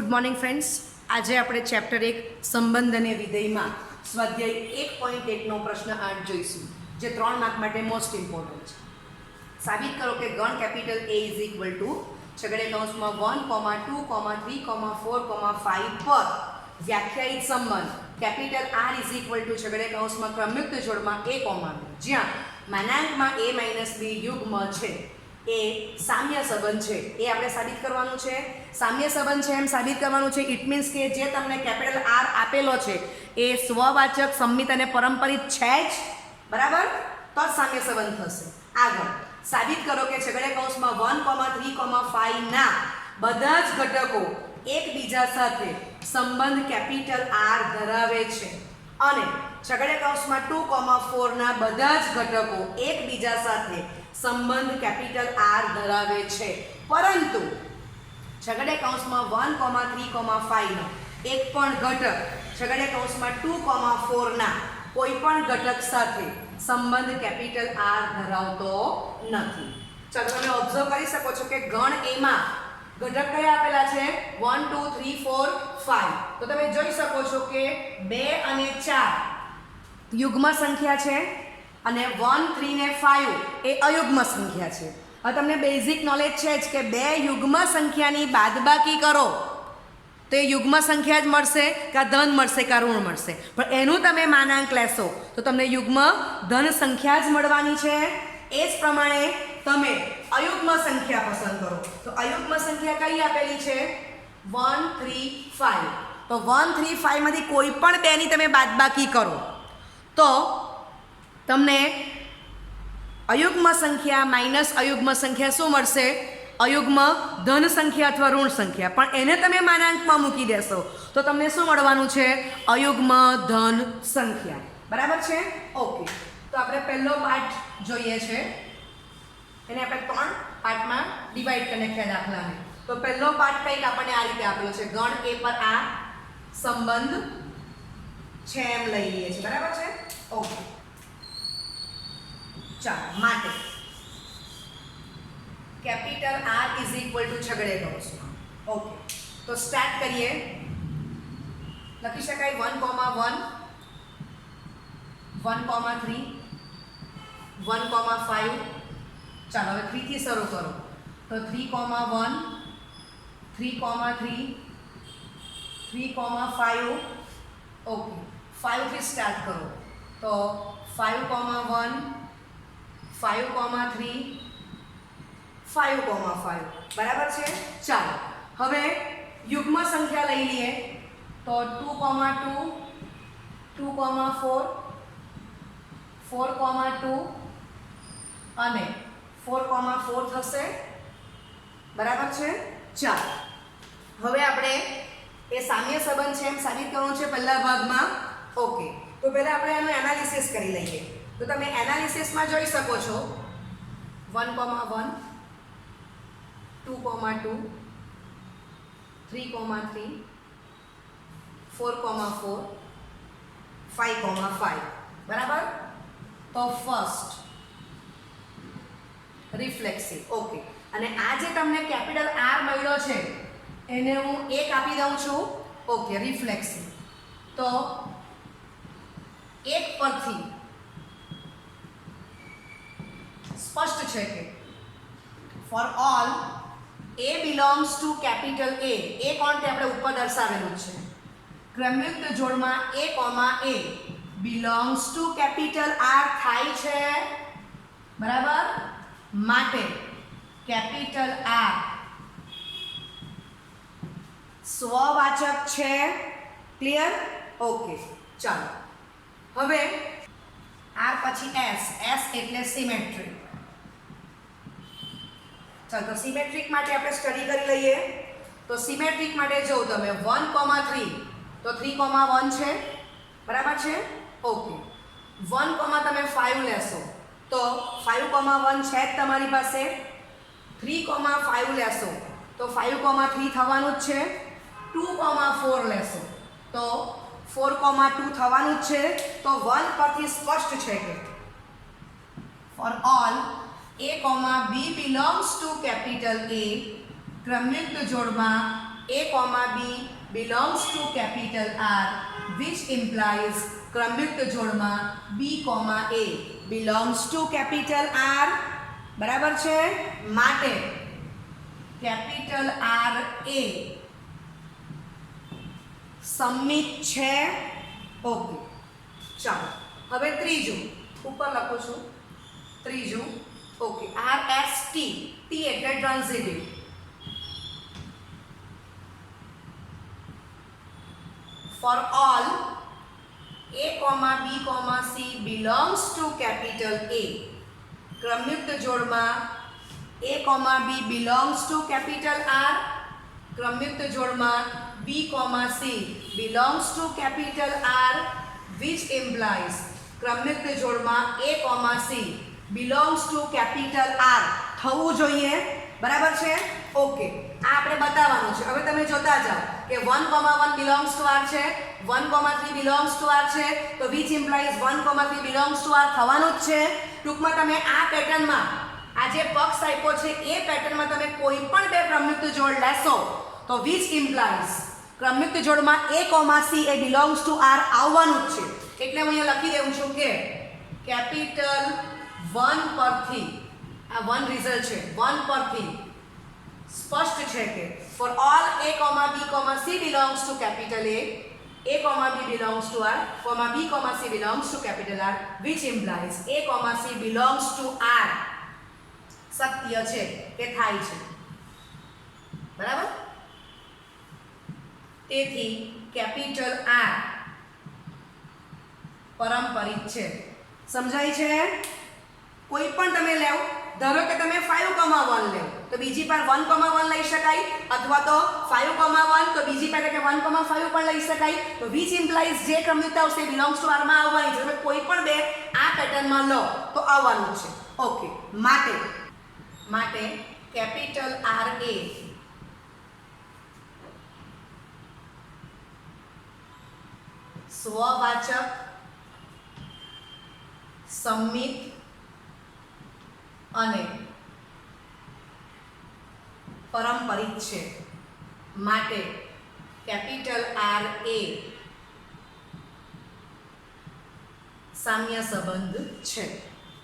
Good morning friends. આજે આપણે chapter 1 સંબંધ અને વિધેયમાં સ્વાધ્યાય 1.1નો પ્રશ્ન 8 જોઈશું, જે 3 માર્ક માટે મોસ્ટ ઇમ્પોર્ટન્ટ છે. સાબિત કરો કે ગણ capital A is equal to છગડે કૌંસમાં 1, 2, 3, 4, 5 પર વ્યાખ્યાયિત સંબંધ capital R is equal to છગડે કૌંસમાં ક્રમયુક્ત જોડમાં A, જ્યાં માનાંકમાં A - B યુગ્મ છે એ સામ્ય સંબંધ છે. એ આપણે સાબિત કરવાનું છે. સામ્ય સંબંધ છે એમ સાબિત કરવાનું છે. ઇટ મીન્સ કે જે તમને કેપિટલ R આપેલો છે એ સ્વવાચક, સંમિત અને પરંપરિત છે જ, બરાબર? તો જ સામ્ય સંબંધ થશે. આગળ સાબિત કરો કે છગડે કૌંસમાં 1, 3, 5 ના બધા જ ઘટકો એકબીજા સાથે સંબંધ કેપિટલ R ધરાવે છે અને છગડે કૌંસમાં 2, 4 ના બધા જ ઘટકો એકબીજા સાથે સંબંધ કેપિટલ R ધરાવે છે, પરંતુ છગડે કૌંસમાં 1, 3, 5 નો એક પણ ઘટક છગડે કૌંસમાં 2, 4 ના કોઈ પણ ઘટક સાથે સંબંધ કેપિટલ R ધરાવતો નથી. ચાલો તમે ઓબ્ઝર્વ કરી શકો છો કે ગણ એમાં ઘટક કયા આપેલા છે? 1, 2, 3, 4, 5. તો તમે જોઈ શકો છો કે 2 અને 4 યુગ્મ સંખ્યા છે અને 1, 3 ને 5 એ અયુગ્મ સંખ્યા છે. હવે તમને બેઝિક નોલેજ છે જ કે બે યુગ્મ સંખ્યાની બાદબાકી કરો તો એ યુગ્મ સંખ્યા જ મળશે, કે ધન મળશે, કે ઋણ મળશે. પણ એનું તમે માનાંક લેશો તો તમને યુગ્મ ધન સંખ્યા જ મળવાની છે. એ જ પ્રમાણે તમે અયુગ્મ સંખ્યા પસંદ કરો તો અયુગ્મ સંખ્યા કઈ આપેલી છે? 1, 3, 5. તો 1, 3, 5 માંથી કોઈ પણ બેની તમે બાદબાકી કરો તો તમને અયુગ્મ સંખ્યા માઇનસ અયુગ્મ સંખ્યા શું મળશે? અયુગ્મ ધન સંખ્યા અથવા ઋણ સંખ્યા. પણ એને તમે માનાંકમાં મૂકી દેશો તો તમને શું મળવાનું છે? અયુગ્મ ધન સંખ્યા. બરાબર છે? ઓકે, તો આપણે પહેલો પાર્ટ જોઈએ છે. એને આપણે 3 પાર્ટમાં ડિવાઈડ કરી નાખ્યા દાખલાને. તો પહેલો પાર્ટ કંઈક આપણને આ રીતે આપેલો છે. ગણ A પર આ સંબંધ છે એમ લઈ લઈએ છીએ. બરાબર છે? ઓકે, ચાલો. માટે capital R is equal to છગડે કૌંસમાં. ઓકે, તો સ્ટાર્ટ કરીએ. લખી શકાય 1, 1, 1, 3, 1, 5. ચાલો હવે 3 થી શરૂ કરો તો 3, 1, 3, 3, 3, 5. ઓકે, 5 થી સ્ટાર્ટ કરો તો 5, 1, 5, 3, 5, 5. બરાબર છે? ચાલો હવે યુગ્મ સંખ્યા લઈ લઈએ તો 2, 2, 4, 4, 2 અને 4, 4 થશે. બરાબર છે? ચાલો હવે આપણે એ સામ્ય સંબંધ છે એમ સાબિત કરવાનું છે પહેલા ભાગમાં. ઓકે, તો પહેલા આપણે આનું એનાલિસિસ કરી લઈએ. તો તમે એનાલિસિસમાં જોઈ શકો છો 1, 1, 2, 2, 3, 3, 4, 4, 5, 5. બરાબર? તો ફર્સ્ટ રિફ્લેક્સિવ. ઓકે, અને આ જે તમને કેપિટલ R મળ્યો છે એને હું 1 આપી દઉં છું. ઓકે, રિફ્લેક્સિવ. તો 1 પરથી સ્પષ્ટ છે કે for all A belongs to capital A. એ કોણ તે આપણે ઉપર દર્શાવેલું છે. ક્રમયુક્ત જોડમાં A, belongs to capital R થાય છે. બરાબર? માટે કેપિટલ R સ્વવાચક છે. ક્લિયર? ઓકે, ચાલો હવે R પછી S એટલે સિમેટ્રિક. ચાલો તો સિમેટ્રિક માટે આપણે સ્ટડી કરી લઈએ. તો સિમેટ્રિક માટે જો તમે 1, 3 તો 3, 1 છે. બરાબર છે? ઓકે, 1, તમે 5 લેશો તો 5, 1 છે જ તમારી પાસે. 3, 5 લેશો તો 5, 3 થવાનું જ છે. 2, 4 લેશો તો 4, 2 થવાનું જ છે. તો 1 પરથી સ્પષ્ટ છે કે for all A, B belongs to capital A ક્રમયુક્ત જોડમાં A comma B belongs to capital R, which implies ક્રમયુક્ત જોડમાં B comma A belongs to capital R. બરાબર છે? માટે કેપિટલ R A સમમિત છે. ઓકે, ચાલો હવે ત્રીજું ઉપર લખું છું. ત્રીજું ઓકે, RST, T એટલે transitive. For all A, B, C belongs to capital A. ક્રમયુક્ત જોડમાં A, B belongs to capital R. ક્રમયુક્ત જોડમાં B, C belongs to capital R, which implies ક્રમયુક્ત જોડમાં A, C belongs to capital R થવું જોઈએ. બરાબર છે? Okay, આ આપણે બતાવવાનું છે. હવે તમે જોતા જાઓ કે 1, 1 belongs to R છે, 1, 3 belongs to R છે, તો which implies 1, 3 belongs to R થવાનું જ છે. ટૂંકમાં તમે આ પેટર્નમાં આ જે પક્ષ આપ્યો છે એ પેટર્નમાં તમે કોઈ પણ બે ક્રમયુક્ત જોડ લેશો તો which implies ક્રમયુક્ત જોડમાં A, C A belongs to R આવવાનું જ છે. એટલે હું અહીંયા લખી દઉં છું કે કેપિટલ 1 પરથી આ 1 રિઝલ્ટ છે, 1 પરથી સ્પષ્ટ છે કે for all A, B, C belongs to capital A, B belongs to R, B, C belongs to capital R, which implies A, C belongs to R સત્ય છે કે થાય છે. બરાબર? તેથી કેપિટલ R પારંપરિક છે. સમજાય છે? કોઈ પણ તમે લેવ, ધારો કે તમે 5,1 લેવ તો બીજી પર 1,1 લઈ શકાય, અથવા તો 5,1 તો બીજી પર કે 1,5 પણ લઈ શકાય. તો which implies જે ક્રમયુક્ત આવશે belongs to R માં આવવાની છે. તમે કોઈ પણ બે આ પેટર્નમાં લો તો આવવાનું છે. ઓકે, માટે કેપિટલ R A સ્વવાચક, સંમિત અને પારંપરિક છે. માટે કેપિટલ R A સામ્ય સંબંધ છે.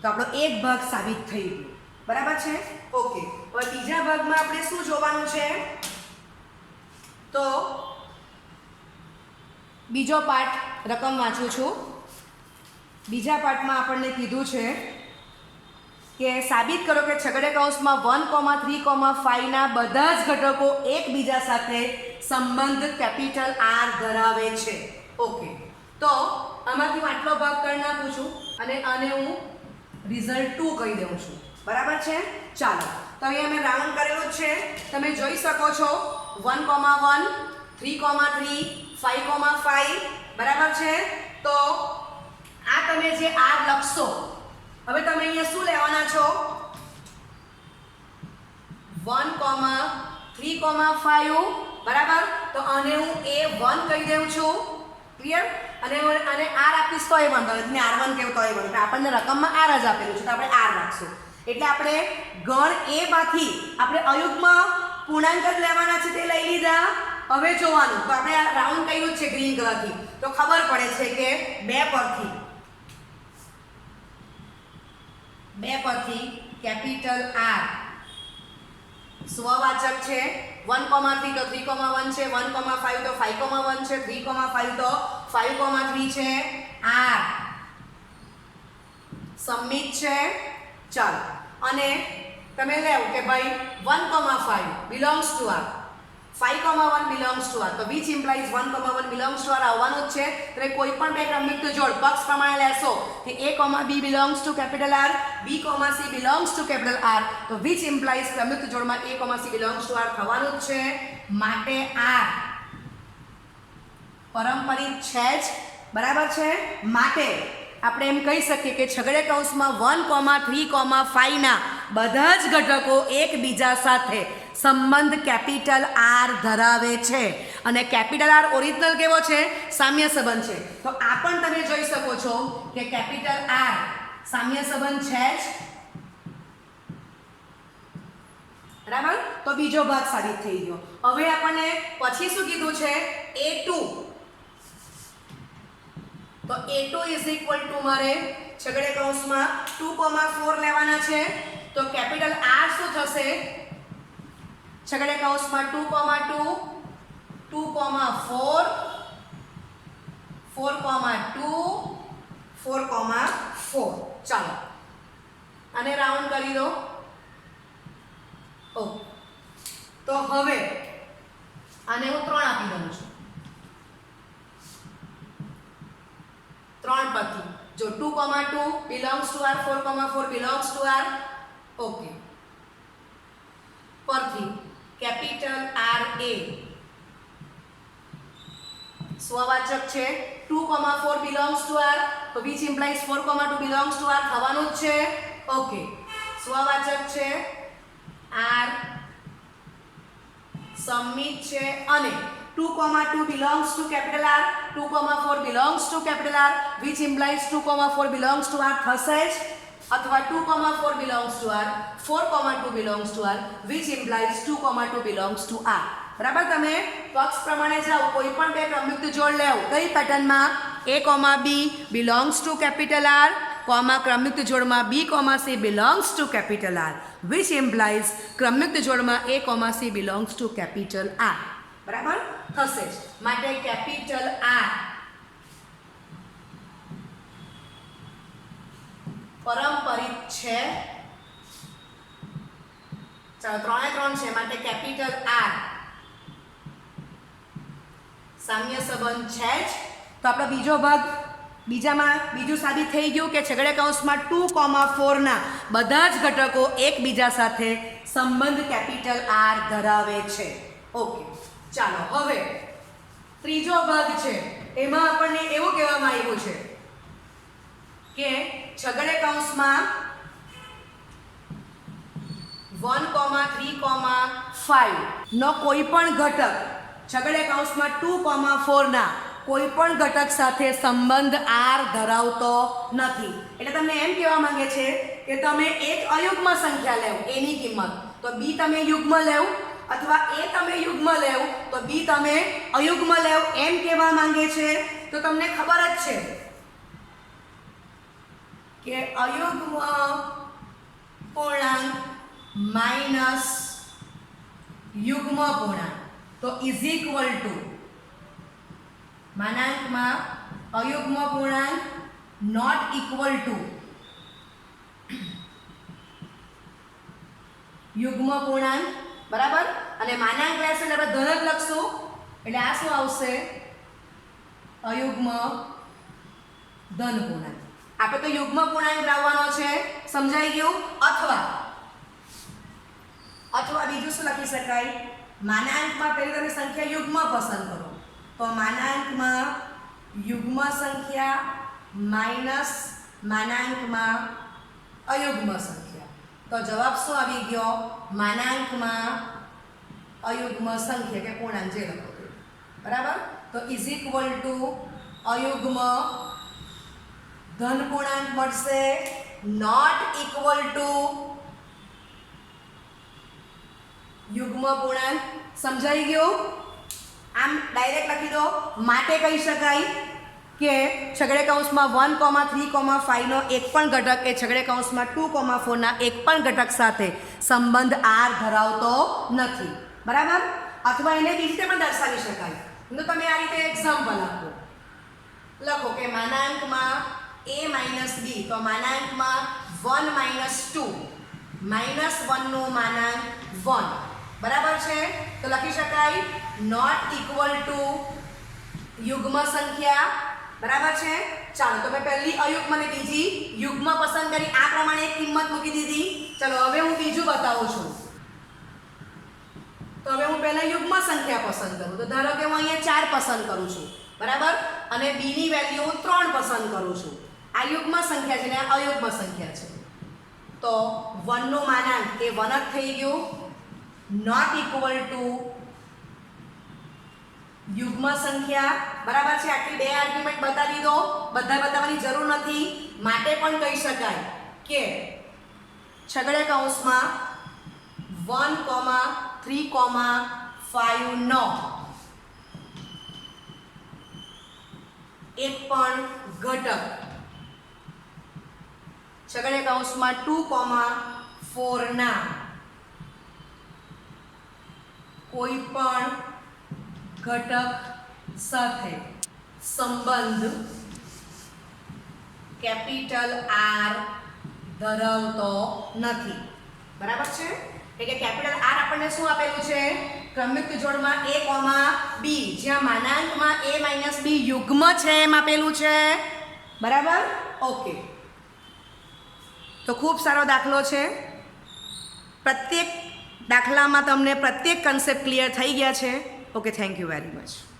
તો આપણો એક ભાગ સાબિત થઈ ગયો. બરાબર છે? ઓકે, હવે બીજા ભાગમાં આપણે શું જોવાનું છે? તો બીજો પાઠ રકમ વાંચું છું. બીજા પાઠમાં આપણને કીધું છે કે સાબિત કરો કે છગડે કૌંસમાં 1, 3, 5 ના બધા જ ઘટકો એકબીજા સાથે સંબંધ કેપિટલ R ધરાવે છે. ઓકે, તો આમાંથી હું આટલો ભાગ કરી નાખું છું અને આને હું રિઝલ્ટ 2 કહી દઉં છું. બરાબર છે? ચાલો, તો અહીંયા મેં રાઉન્ડ કરેલું જ છે. તમે જોઈ શકો છો 1, 1, 3, 3, 5, 5. બરાબર છે? તો આ તમે જે R લખશો, હવે તમે અહીંયા શું લેવાના છો? 1, 3, 5. બરાબર? તો આને હું A1 કહી દઉં છું. ક્લિયર? અને R આપીશ તો A1, ને R1 કહેવું તો A1. આપણને રકમમાં R જ આપેલું છે તો આપણે R રાખશું. એટલે આપણે ગણ A માંથી આપણે અયુગ્મ પૂર્ણાંક જ લેવાના છે તે લઈ લીધા. હવે જોવાનું તો આપણે આ રાઉન્ડ કર્યું છે ગ્રીન કલરથી, તો ખબર પડે છે કે 2 પરથી કેપિટલ R સ્વવાચક છે. 1, 3 તો 3,1 છે, 1, 5 તો 5,1 છે, 3, 5 તો 5,3 છે. R સંમિત છે. ચાલો, અને તમે લેવ કે ભાઈ 1, 5 belongs to R, 5,1 belongs to R, તો which implies 1, 1 belongs to R આવવાનું જ છે. તમે કોઈ પણ બે ક્રમયુક્ત જોડ પક્ષ પ્રમાણે લેશો કે A, B belongs to capital R, B, C belongs to capital R, તો which implies ક્રમયુક્ત જોડમાં A, C belongs to R થવાનું જ છે. માટે R પારંપરિક છે જ. બરાબર છે? માટે આપણે એમ કહી શકીએ કે છગડે કૌંસમાં 1, 3, 5 ના બધા જ ઘટકો એકબીજા સાથે સંબંધ કેપિટલ R ધરાવે છે. અને કેપિટલ R ઓરિજિનલ કેવો છે? સામ્ય સંબંધ છે. તો આ પણ તમે જોઈ શકો છો કે કેપિટલ R સામ્ય સંબંધ છે જ. બરાબર. તો બીજો ભાગ સાબિત થઈ ગયો. હવે આપણને પછી શું કીધું છે? a2. તો a2 ઇઝ ઇક્વલ ટુ મારે છગડે કૌંસમાં 2,4 લેવાના છે. તો કેપિટલ R શું થશે? છગડે કૌંસમાં 2,2 2,4 4,2 4,4. ચાલો આને રાઉન્ડ કરી દો. ઓકે, તો હવે આને હું 3 આપી દઉં છું. 3 પરથી જો 2,2 belongs to R, 4,4 belongs to R. Okay, પરથી કેપિટલ R A સ્વવાચક છે. 2,4 belongs to R, તો which implies 4,2 belongs to R થવાનું જ છે. ઓકે, સ્વવાચક છે R, સમિત છે અને 2,2 belongs to capital R, 2,4 belongs to capital R, which implies 2,4 belongs to R થશે જ, અથવા 2,4 belongs to R, 4,2 belongs to R, which implies 2,2 belongs to R. બરાબર. તમે પક્ષ પ્રમાણે જાઓ, કોઈ પણ બે ક્રમયુક્ત જોડ લેવો. કઈ પેટર્નમાં? A, B belongs to capital R, ક્રમયુક્ત જોડમાં B, C belongs to capital R, which implies ક્રમયુક્ત જોડમાં A, C belongs to capital R. બરાબર થશે જ. માટે કેપિટલ R પરંપરિત છે. ચાલો 3 એ 3 છે માટે કેપિટલ R સામ્ય સંબંધ છે જ. તો આપણો બીજો ભાગ બીજું સાબિત થઈ ગયું કે છગડે કૌંસમાં 2,4 ના બધા જ ઘટકો એકબીજા સાથે સંબંધ કેપિટલ R ધરાવે છે. ઓકે, ચાલો હવે ત્રીજો ભાગ છે. એમાં આપણને એવું કહેવામાં આવ્યું છે કે છગડે કૌંસમાં 1,3,5 નો કોઈ પણ ઘટક છગડે કૌંસમાં 2,4 ના કોઈ પણ ઘટક સાથે સંબંધ R ધરાવતો નથી. એટલે તમને એમ કહેવા માંગે છે કે તમે એક અયુગ્મ સંખ્યા લેવ એની કિંમત, તો B તમે યુગ્મ લેવ, અથવા A તમે યુગ્મ લેવ તો B તમે અયુગ્મ લેવ, એમ કહેવા માંગે છે. તો તમને ખબર જ છે કે અયુગ્મ પૂર્ણાંક માઇનસ યુગ્મ પૂર્ણાંક તો ઇઝ ઇક્વલ ટુ માનાંકમાં અયુગ્મ પૂર્ણાંક નોટ ઇક્વલ ટુ યુગ્મ પૂર્ણાંક. બરાબર. અને માનાંક લેશે એટલે આપણે ધન જ લખશું. એટલે આ શું આવશે? અયુગ્મ ધન પૂર્ણાંક. આપણે તો યુગ્મ પૂર્ણાંક લાવવાનો છે. સમજાઈ ગયું? અથવા બીજું શું લખી શકાય? માનાંકમાં પહેલી તમે સંખ્યા યુગ્મ પસંદ કરો, તો માનાંકમાં યુગ્મ સંખ્યા માઇનસ માનાંકમાં અયુગ્મ સંખ્યા. તો જવાબ શું આવી ગયો? માનાંકમાં અયુગ્મ સંખ્યા કે પૂર્ણાંક જે લખો. બરાબર. તો ઇઝ ઇક્વલ ટુ અયુગ્મ ધન પૂર્ણાંક મળશે, નોટ ઇક્વલ ટુ યુગ્મ પૂર્ણાંક. સમજાઈ ગયું? આમ ડાયરેક્ટ લખી દો. માટે કહી શકાય કે છગડે કૌંસમાં 1,3,5 નો એક પણ ઘટક એ છગડે કૌંસમાં 2,4 ના એક પણ ઘટક સાથે સંબંધ R ધરાવતો નથી. બરાબર. અથવા એને બીજી રીતે પણ દર્શાવી શકાય. તો તમે આ રીતે એક્ઝામ્પલ આપો. લખો કે માનાંકમાં A માઇનસ B, તો માનાંકમાં 1 - 2 -1 નું માનાંક 1. બરાબર છે. તો લખી શકાય નોટ ઇક્વલ ટુ યુગ્મ સંખ્યા. બરાબર છે. ચાલો તો મેં પહેલી અયુગ્મ અને બીજી યુગ્મ પસંદ કરી, આ પ્રમાણે એક કિંમત મૂકી દીધી. ચલો હવે હું બીજું બતાવું છું. તો હવે હું પહેલા યુગ્મ સંખ્યા પસંદ કરું. તો ધારો કે હું અહીંયા 4 પસંદ કરું છું. બરાબર. અને B ની વેલ્યુ હું 3 પસંદ કરું છું. આ યુગ્મ સંખ્યા છે ને આ અયુગ્મ સંખ્યા છે. તો 1 નું માનાંક એ 1 જ થઈ ગયું. નોટ ઇક્વલ ટુ યુગ્મ સંખ્યા. બરાબર છે. આટલી બે આર્ગ્યુમેન્ટ બતાવી દો. બધા બતાવવાની જરૂર નથી. માટે પણ કહી શકાય કે છગડે કૌંસમાં 1 1,3,5 નો એક પણ ઘટક છગડીયા કૌંસમાં 2,4 ના કોઈ પણ ઘટક સાથે સંબંધ કેપિટલ R ધરાવતો નથી. બરાબર છે? એટલે કે કેપિટલ R આપણને શું આપેલું છે? ક્રમિક જોડમાં a, b, જ્યાં માનાંકમાં a - b યુગ્મ છે એમ આપેલું છે. બરાબર? ઓકે. તો ખૂબ સારો દાખલો છે. પ્રત્યેક દાખલામાં તમને પ્રત્યેક કન્સેપ્ટ ક્લિયર થઈ ગયા છે. Okay, thank you very much.